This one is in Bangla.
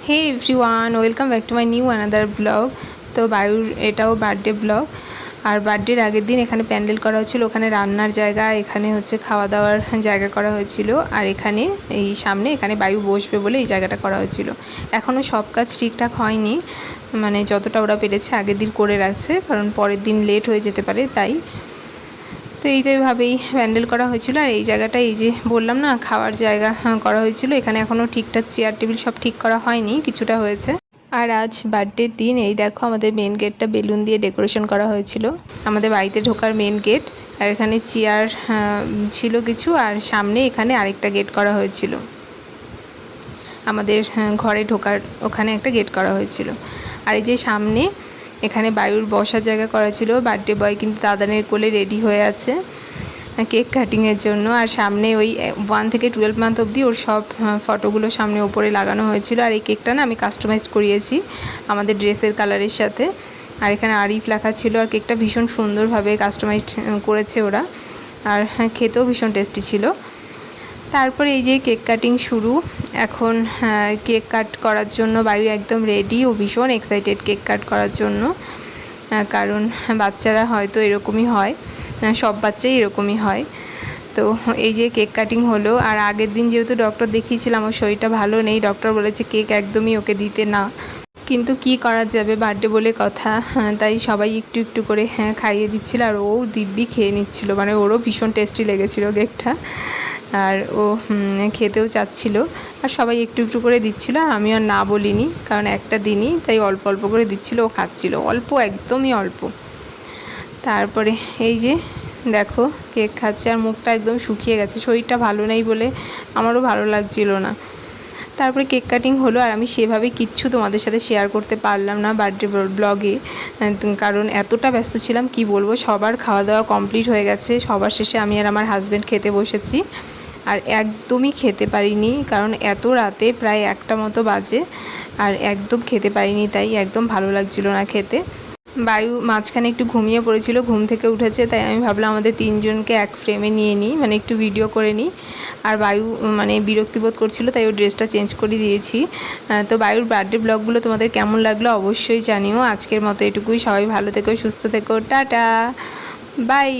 Hey everyone, welcome back to my new another blog. তো বায়ুর এটাও বার্থডে ব্লগ। আর বার্থডের আগের দিন এখানে প্যান্ডেল করা হয়েছিল, ওখানে রান্নার জায়গা, এখানে হচ্ছে খাওয়া দাওয়ার জায়গা করা হয়েছিল। আর এখানে এই সামনে এখানে বায়ু বসবে বলে এই জায়গাটা করা হয়েছিল। এখনও সব কাজ ঠিকঠাক হয়নি, মানে যতটা ওরা পেরেছে আগের দিন করে রাখছে, কারণ পরের দিন লেট হয়ে যেতে পারে তাই। তো এইভাবেই প্যান্ডেল করা হয়েছিল। আর এই জায়গাটা এই যে বললাম না খাওয়ার জায়গা করা হয়েছিল, এখানে এখনও ঠিকঠাক চেয়ার টেবিল সব ঠিক করা হয়নি, কিছুটা হয়েছে। আর আজ বার্থডের দিন এই দেখো আমাদের মেন গেটটা বেলুন দিয়ে ডেকোরেশন করা হয়েছিল, আমাদের বাড়িতে ঢোকার মেন গেট। আর এখানে চেয়ার ছিল কিছু, আর সামনে এখানে আরেকটা গেট করা হয়েছিল, আমাদের ঘরে ঢোকার ওখানে একটা গেট করা হয়েছিল। আর এই যে সামনে এখানে বায়ুর বসার জায়গা করা ছিল। বার্থডে বয় কিন্তু দাদানের কোলে রেডি হয়ে আছে কেক কাটিংয়ের জন্য। আর সামনে ওই 1 থেকে 12 মান্থ অবধি ওর সব ফটোগুলো সামনে ওপরে লাগানো হয়েছিল। আর এই কেকটা না আমি কাস্টমাইজ করিয়েছি আমাদের ড্রেসের কালারের সাথে। আর এখানে আরিফ লেখা ছিল। আর কেকটা ভীষণ সুন্দরভাবে কাস্টমাইজ করেছে ওরা, আর খেতেও ভীষণ টেস্টি ছিল। তারপরে এই যে কেক কাটিং শুরু। এখন কেক কাট করার জন্য বায়ু একদম রেডি, ও ভীষণ এক্সাইটেড কেক কাট করার জন্য, কারণ বাচ্চারা হয়তো এরকমই হয়, সব বাচ্চাই এরকমই হয়। তো এই যে কেক কাটিং হলো। আর আগের দিন যেহেতু ডক্টর দেখিয়েছিলাম ওর শরীরটা ভালো নেই, ডক্টর বলেছে কেক একদমই ওকে দিতে না, কিন্তু কি করা যাবে, বার্থডে বলে কথা। তাই সবাই একটু একটু করে খাইয়ে দিচ্ছিল। আর ও দিব্যি খেয়ে নিচ্ছিল, মানে ওরও ভীষণ টেস্টি লেগেছিল কেকটা, আর ও খেতেও চাচ্ছিল। আর সবাই একটু একটু করে দিচ্ছিল, আর আমি আর না বলিনি, কারণ একটা দিনই তাই অল্প অল্প করে দিচ্ছিল, ও খাচ্ছিল অল্প, একদমই অল্প। তারপরে এই যে দেখো কেক খাচ্ছে, আর মুখটা একদম শুকিয়ে গেছে, শরীরটা ভালো নেই বলে আমারও ভালো লাগছিল না। তারপরে কেক কাটিং হলো, আর আমি সেভাবে কিচ্ছু তোমাদের সাথে শেয়ার করতে পারলাম না বার্থডে ব্লগে, কারণ এতটা ব্যস্ত ছিলাম কি বলবো। সবার খাওয়া দাওয়া কমপ্লিট হয়ে গেছে, সবার শেষে আমি আর আমার হাজব্যান্ড খেতে বসেছি। আর একদমই খেতে পারিনি, কারণ এত রাতে প্রায় 1টা মতো বাজে, আর একদম খেতে পারিনি, তাই একদম ভালো লাগছিল না খেতে। বায়ু মাঝখানে একটু ঘুমিয়ে পড়েছিল, ঘুম থেকে উঠেছে, তাই আমি ভাবলাম আমাদের 3জনকে এক ফ্রেমে নিয়ে নিই, মানে একটু ভিডিও করে নিই। আর বায়ু মানে বিরক্তিবোধ করছিল, তাই ওর ড্রেসটা চেঞ্জ করে দিয়েছি। তো বায়ুর বার্থডে ব্লগগুলো তোমাদের কেমন লাগলো অবশ্যই জানিও। আজকের মতো এটুকুই, সবাই ভালো থেকো, সুস্থ থেকো, টাটা, বাই।